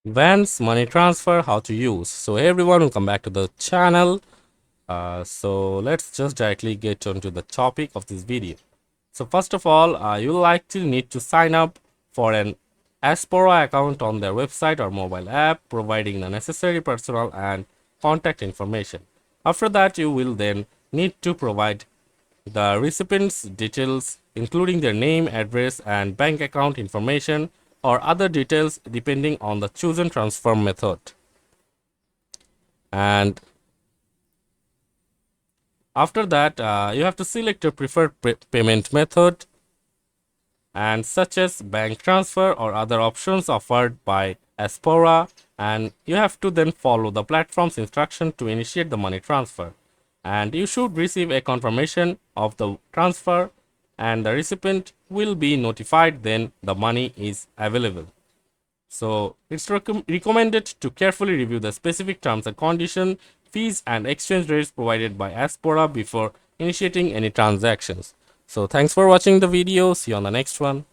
Vance Money Transfer, how to use. So hey everyone, welcome back to the channel. So let's just directly get onto the topic of this video. So first of all, you'll likely need to sign up for an Aspora account on their website or mobile app, providing the necessary personal and contact information. After that, you will then need to provide the recipient's details, including their name, address, and bank account information, or other details depending on the chosen transfer method. And after that, you have to select your preferred payment method, and such as bank transfer or other options offered by Aspora, and you have to then follow the platform's instruction to initiate the money transfer. And you should receive a confirmation of the transfer, and the recipient will be notified then the money is available. So it's recommended to carefully review the specific terms and conditions, fees and exchange rates provided by Aspora before initiating any transactions. So thanks for watching the video. See you on the next one.